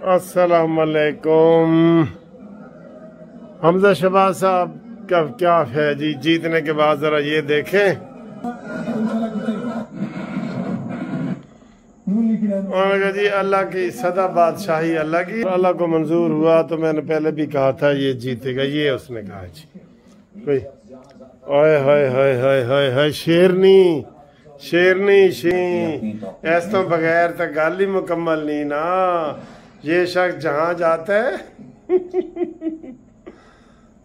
अस्सलामुअलैकुम। हमजा शहबाज साहब का क्या है जी, जीतने के बाद जरा ये देखें। उन्होंने जी अल्लाह की सदा बादशाही अल्लाह की, अल्लाह को मंजूर हुआ तो मैंने पहले भी कहा था ये जीतेगा, ये उसने कहा जी। कोई ओए हाय हाय हाय हाय हाय शेरनी शेरनी शी ऐस तो बगैर तो गल ही मुकम्मल नहीं ना। ये शख्स जहां जाता है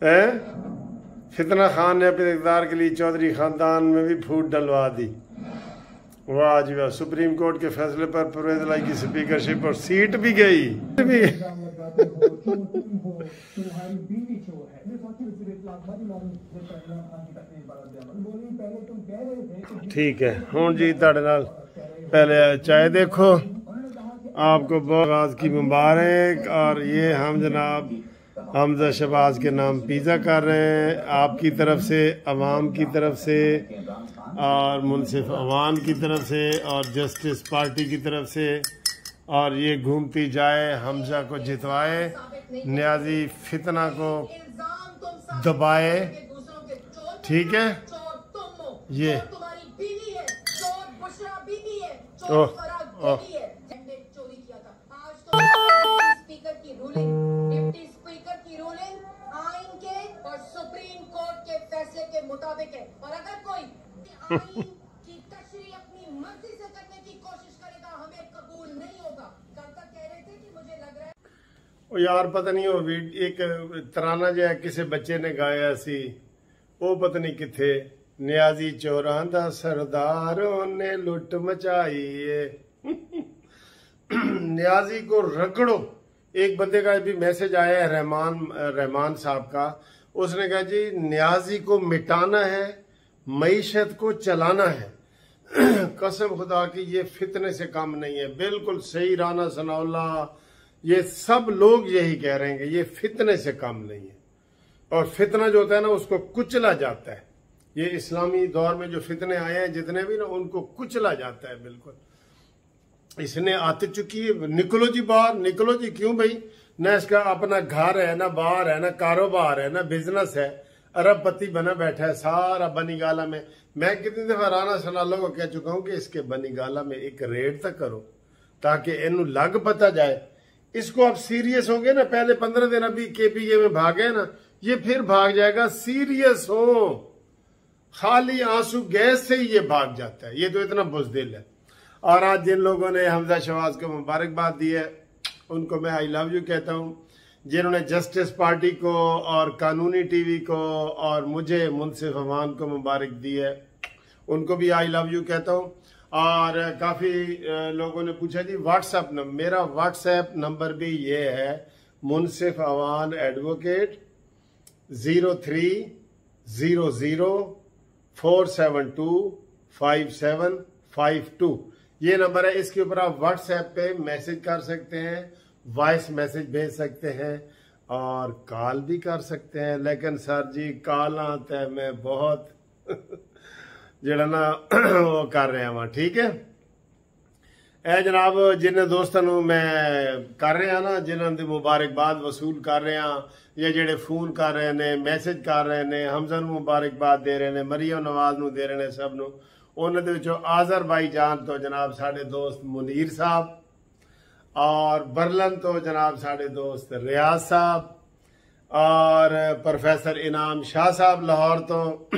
हैं? फितना खान ने अपने इक़्तिदार के लिए चौधरी खानदान में भी फूट डलवा दी। वाह जी वाह। सुप्रीम कोर्ट के फैसले पर परवेज इलाही की स्पीकरशिप और सीट भी गई। ठीक है हूँ जी ताड़े नाल पहले चाय देखो, आपको बहुत की मुबारक। और ये हम जनाब हमजा शहबाज के नाम पिज़्ज़ा कर रहे हैं, आपकी तरफ से, अवाम की तरफ से, और मुनसिफ अवान की तरफ से, और जस्टिस पार्टी की तरफ से। और ये घूमती जाए, हमजा को जितवाए, न्याजी फितना को दबाए। ठीक है ये ओह ओह स्पीकर की रूलिंग, डिप्टी स्पीकर की रूलिंग आइन के और सुप्रीम कोर्ट के फैसले के मुताबिक है। और अगर कोई आइन की तशरीह अपनी मर्जी से करने की कोशिश करेगा, हमें कबूल नहीं होगा। कल तक कह रहे थे कि मुझे लग रहा है ओ यार पता नहीं वो एक तराना जो है किसी बच्चे ने गाया सी, वो पता नहीं किथे, न्याजी चोरां दा सरदारों ने लुट मचाई है। न्याजी को रगड़ो। एक बंदे का भी मैसेज आया है रहमान साहब का, उसने कहा जी न्याजी को मिटाना है, मईशत को चलाना है। कसम खुदा की ये फितने से कम नहीं है। बिल्कुल सही, राना सनाउल्लाह, ये सब लोग यही कह रहे हैं कि ये फितने से कम नहीं है। और फितना जो होता है ना उसको कुचला जाता है। ये इस्लामी दौर में जो फितने आए हैं जितने भी ना, उनको कुचला जाता है बिल्कुल। इसने आते चुकी है, निकलो जी बाहर, निकलो जी। क्यों भाई? न इसका अपना घर है, ना बाहर है, ना कारोबार है, ना बिजनेस है, अरबपति बना बैठा है सारा बनीगाला में। मैं कितनी दफा राना सनाउल्लाह को कह चुका हूं कि इसके बनीगाला में एक रेड तक करो ताकि इनू लग पता जाए। इसको आप सीरियस होंगे ना, पहले 15 दिन अभी केपीए में भागे ना, ये फिर भाग जाएगा। सीरियस हो, खाली आंसू गैस से ही ये भाग जाता है। ये तो इतना बुज़दिल है। और आज जिन लोगों ने हमजा शहबाज को मुबारकबाद दी है, उनको मैं आई लव यू कहता हूं। जिन्होंने जस्टिस पार्टी को और कानूनी टीवी को और मुझे मुनसिफ अवान को मुबारक दी है, उनको भी आई लव यू कहता हूं। और काफी लोगों ने पूछा जी व्हाट्सएप नंबर, मेरा व्हाट्सएप नंबर भी ये है, मुनसिफ अवान एडवोकेट 030047257552। ये नंबर है, इसके ऊपर आप व्हाट्सएप पे मैसेज कर सकते हैं, वॉइस मैसेज भेज सकते हैं और कॉल भी कर सकते हैं। लेकिन सर जी कॉल आता है मैं बहुत जड़ा ना वो कर रहा वहां। ठीक है ए जनाब, जिन्हें दोस्तों मैं कर रहा ना, जिन्हों की मुबारकबाद वसूल कर रहा, या जेडे फोन कर रहे ने, मैसेज कर रहे ने, हमजा नूं मुबारकबाद दे रहे ने, मरियम नवाज नूं दे रहे ने, सब नूं। उन्होंने आज़रबाईजान तो जनाब साढ़े दोस्त मुनीर साहब, और बर्लन तो जनाब साढ़े दोस्त रियाज साहब, और प्रोफेसर इनाम शाह साहब लाहौर तो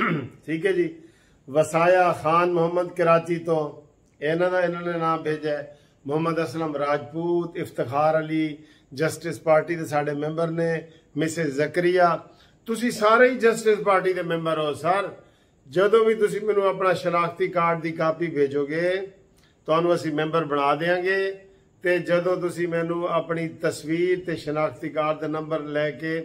ठीक है जी, वसाया खान मोहम्मद कराची तो इन्होंने नाम भेजा है, मोहम्मद असलम राजपूत, इफ्तिखार अली जस्टिस पार्टी के साढ़े मैंबर ने, मिसेस जकरिया, तुसी सारे ही जस्टिस पार्टी के मैंबर हो सर। जदों भी तुसी मैनू अपना शनाख्ती कार्ड की कापी भेजोगे तुहानू असीं मैंबर बना देंगे। ते जदों तुसी मैनू अपनी तस्वीर ते शनाख्ती कार्ड का नंबर लैके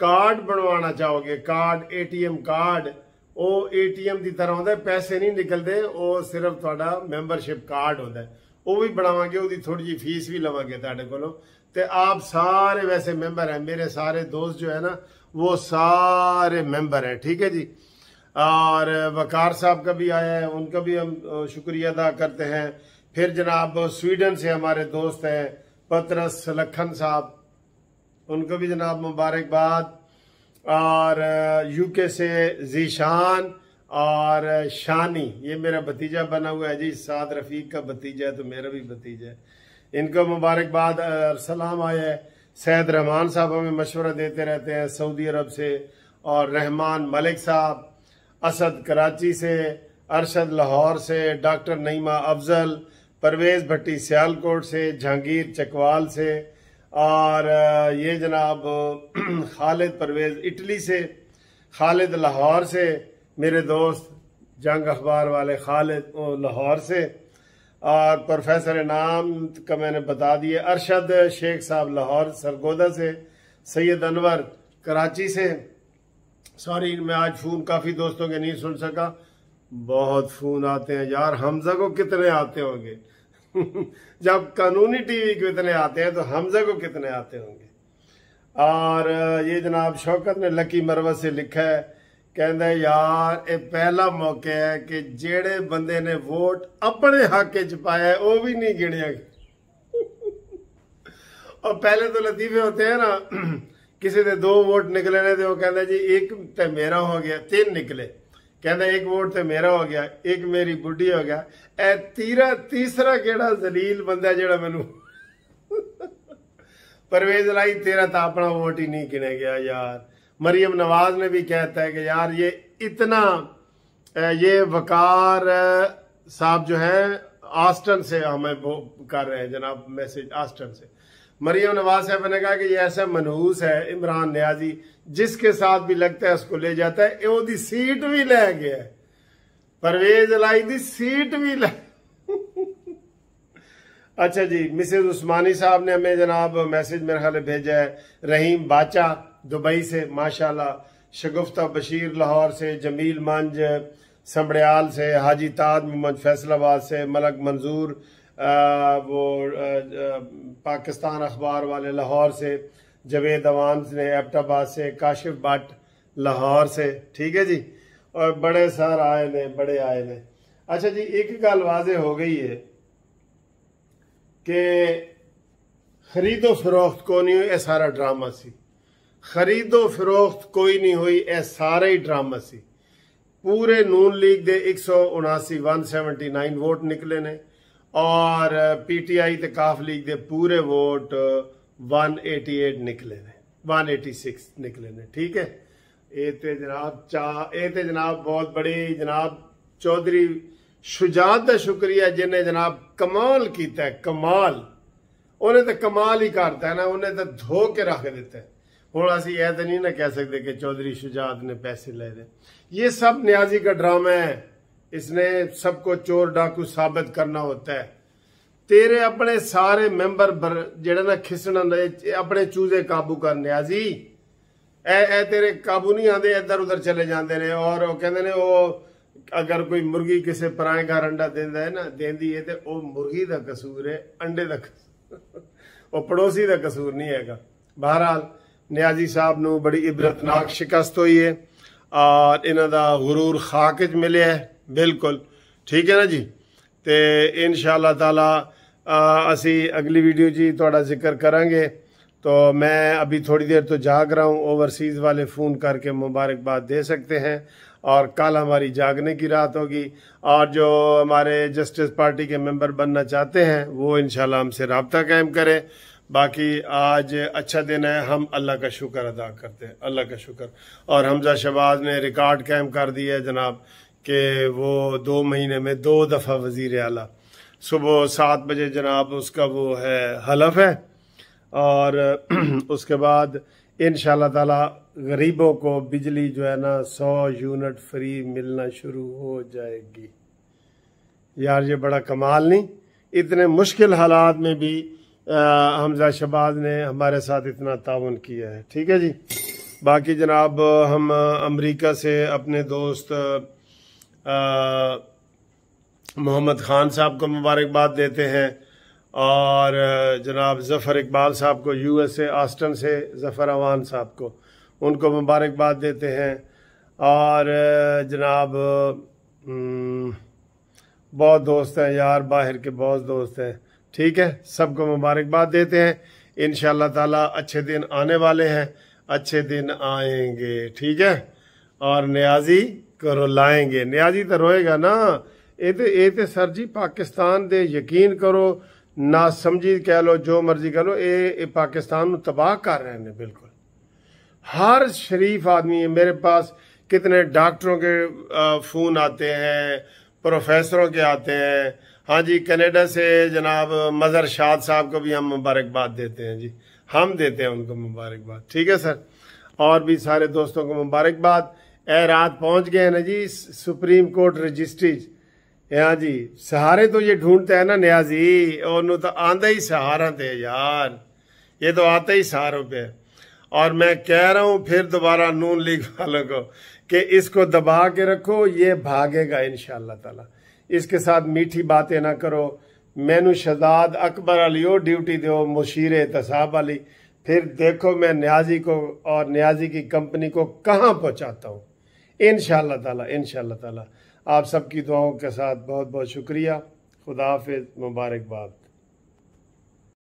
कार्ड बनवाना चाहोगे, कार्ड एटीएम कार्ड, वो एटीएम की तरह होता है, पैसे नहीं निकलते, वो सिर्फ तुहाडा मैंबरशिप कार्ड होता है, वो भी बनावांगे, उसकी थोड़ी जी फीस भी लवांगे तुहाडे कोलों। ते आप सारे वैसे मेंबर हैं, मेरे सारे दोस्त जो है ना वो सारे मेंबर हैं। ठीक है जी। और वकार साहब का भी आया है, उनका भी हम शुक्रिया अदा करते हैं। फिर जनाब स्वीडन से हमारे दोस्त हैं पतरस सलखन साहब, उनको भी जनाब मुबारकबाद। और यूके से जीशान और शानी, ये मेरा भतीजा बना हुआ है जी, साद रफीक का भतीजा है तो मेरा भी भतीजा है, इनको मुबारकबाद और सलाम आया है। सैयद रहमान साहब हमें मशवरा देते रहते हैं सऊदी अरब से, और रहमान मलिक साहब, असद कराची से, अरशद लाहौर से, डॉक्टर नईमा अफजल, परवेज भट्टी सियालकोट से, जहांगीर चकवाल से, और ये जनाब खालिद परवेज इटली से, खालिद लाहौर से, मेरे दोस्त जंग अखबार वाले खालिद लाहौर से, और प्रोफेसर इनाम का मैंने बता दिया, अरशद शेख साहब लाहौर सरगोदा से, सैयद अनवर कराची से। सॉरी मैं आज फोन काफी दोस्तों के नहीं सुन सका, बहुत फोन आते हैं यार, हमजा को कितने आते होंगे जब कानूनी टीवी को इतने आते हैं तो हमजा को कितने आते होंगे। और ये जनाब शौकत ने लकी मरवत से लिखा है, कहता है यार ये पहला मौका है कि जेड़े बंदे ने वोट अपने हक च पाया है वो भी नहीं गिनिया और पहले तो लतीफे होते हैं ना किसी दे 2 वोट निकले ने तो वो कहता जी एक तो मेरा हो गया, 3 निकले, कहता एक वोट तो मेरा हो गया, एक मेरी बुढ़ी हो गया, तीसरा केड़ा जलील बंदा जेड़ा मैनू परवेज लाई तेरा तो अपना वोट ही नहीं गिने गया यार। मरियम नवाज ने भी कहता है कि यार ये इतना, ये वकार साहब जो है आस्टन से हमें कर रहे हैं जनाब मैसेज, आस्टन से मरियम नवाज साहब ने कहा कि ये ऐसा मनहूस है इमरान न्याजी, जिसके साथ भी लगता है उसको ले जाता है, ओदी सीट भी ले गया, परवेज लाई दी सीट भी ले अच्छा जी, मिसेज उस्मानी साहब ने हमें जनाब मैसेज मेरे ख्याल भेजा है, रहीम बाचा दुबई से माशाल्लाह, शगुफ्ता बशीर लाहौर से, जमील मंज संबड़ियाल से, हाजी ताज मोहम्मद फैसलाबाद से, मलक मंजूर पाकिस्तान अखबार वाले लाहौर से, जवेद अवान ने एबटाबाद से, काशिफ भट्ट लाहौर से, ठीक है जी, और बड़े सार आए ने, बड़े आए ने। अच्छा जी, एक गल वाजे हो गई है कि खरीदो फरोख्त को नहीं हुई, यह सारा ड्रामा सी, खरीदो फरोख्त कोई नहीं हुई, यह सारा ही ड्रामा सी। पूरे नून लीग दे 179 वोट निकले ने, और पीटीआई ते काफ लीग दे पूरे वोट 188 निकले ने, 186 निकले ने, ठीक है। ये ते जनाब बहुत बड़ी जनाब चौधरी शुजात का शुक्रिया जिन्हें जनाब कमाल किया है, कमाल, उन्हें तो कमाल ही करता है ना, उन्हें तो धो के रख देता है। हुण असीं यह तो नहीं ना कह सकते कि चौधरी शुजात ने पैसे ले रहे, ये सब न्याजी का ड्रामा है, इसने सबको चोर डाकू साबित करना होता है। तेरे अपने सारे मेंबर जेड़े ना खिसण अपने चूजे काबू कर न्याजी, ए तेरे काबू नहीं आते, इधर उधर चले जाते ने, और वो कहते ने वो अगर कोई मुर्गी किसी पराए घर अंडा देंदा है ना, देंदी है तो वो मुर्गी का कसूर है, अंडे का वो पड़ोसी का कसूर नहीं है। बहरहाल न्याजी साहब नू बड़ी इबरतनाक शिकस्त हुई है और इन्हों का गुरूर खाक च मिले है, बिल्कुल ठीक है ना जी। तो इंशाअल्लाह ताला असी अगली वीडियो जी थोड़ा जिक्र करांगे। तो मैं अभी थोड़ी देर तो जाग रहा हूँ, ओवरसीज़ वाले फ़ोन करके मुबारकबाद दे सकते हैं, और कल हमारी जागने की रात होगी। और जो हमारे जस्टिस पार्टी के मेंबर बनना चाहते हैं वो इंशाल्लाह हमसे रब्ता कायम करें। बाकी आज अच्छा दिन है, हम अल्लाह का शुक्र अदा करते हैं, अल्लाह का शुक्र। और हमजा शहबाज ने रिकॉर्ड कायम कर दिया है जनाब कि वो 2 महीने में 2 दफ़ा वज़ीर आला, सुबह 7 बजे जनाब उसका वो है हलफ है, और उसके बाद इंशाअल्लाह ताला गरीबों को बिजली जो है ना 100 यूनिट फ्री मिलना शुरू हो जाएगी। यार ये बड़ा कमाल नहीं, इतने मुश्किल हालात में भी हमजा शहबाज ने हमारे साथ इतना ताउन किया है, ठीक है जी। बाकी जनाब हम अमेरिका से अपने दोस्त मोहम्मद खान साहब को मुबारकबाद देते हैं, और जनाब ज़फ़र इकबाल साहब को USA आस्टन से, ज़फ़र अवान साहब को, उनको मुबारकबाद देते हैं। और जनाब बहुत दोस्त हैं यार, बाहर के बहुत दोस्त हैं, ठीक है, सबको मुबारकबाद देते हैं। इंशाअल्लाह ताला अच्छे दिन आने वाले हैं, अच्छे दिन आएंगे, ठीक है। और न्याजी को रुलाएंगे, न्याजी तो रोएगा ना। ये तो सर जी पाकिस्तान दे यकीन करो, ना समझी कह लो, जो मर्जी कह लो, ये पाकिस्तान को तबाह कर रहे हैं बिल्कुल। हर शरीफ आदमी है मेरे पास, कितने डॉक्टरों के फोन आते हैं, प्रोफेसरों के आते हैं। हाँ जी, कनाडा से जनाब मजहर शाद साहब को भी हम मुबारकबाद देते हैं जी, हम देते हैं उनको मुबारकबाद, ठीक है सर। और भी सारे दोस्तों को मुबारकबाद। रात पहुंच गए हैं ना जी सुप्रीम कोर्ट रजिस्ट्रीज। हाँ जी, सहारे तो ये ढूंढते हैं ना न्याजी, और तो आंदा ही सहारा थे यार, ये तो आता ही सहारों पे। और मैं कह रहा हूं फिर दोबारा नून लीग वालों को कि इसको दबा के रखो, ये भागेगा इंशाअल्लाह ताला। इसके साथ मीठी बातें ना करो। मैनू शहजाद अकबर अली ड्यूटी दो, मुशीर एहतसाब वाली, फिर देखो मैं न्याजी को और न्याजी की कंपनी को कहाँ पहुंचाता हूँ इंशाअल्लाह ताला, इंशाअल्लाह ताला। आप सबकी दुआओं के साथ बहुत बहुत शुक्रिया। खुदा हाफिज, मुबारकबाद।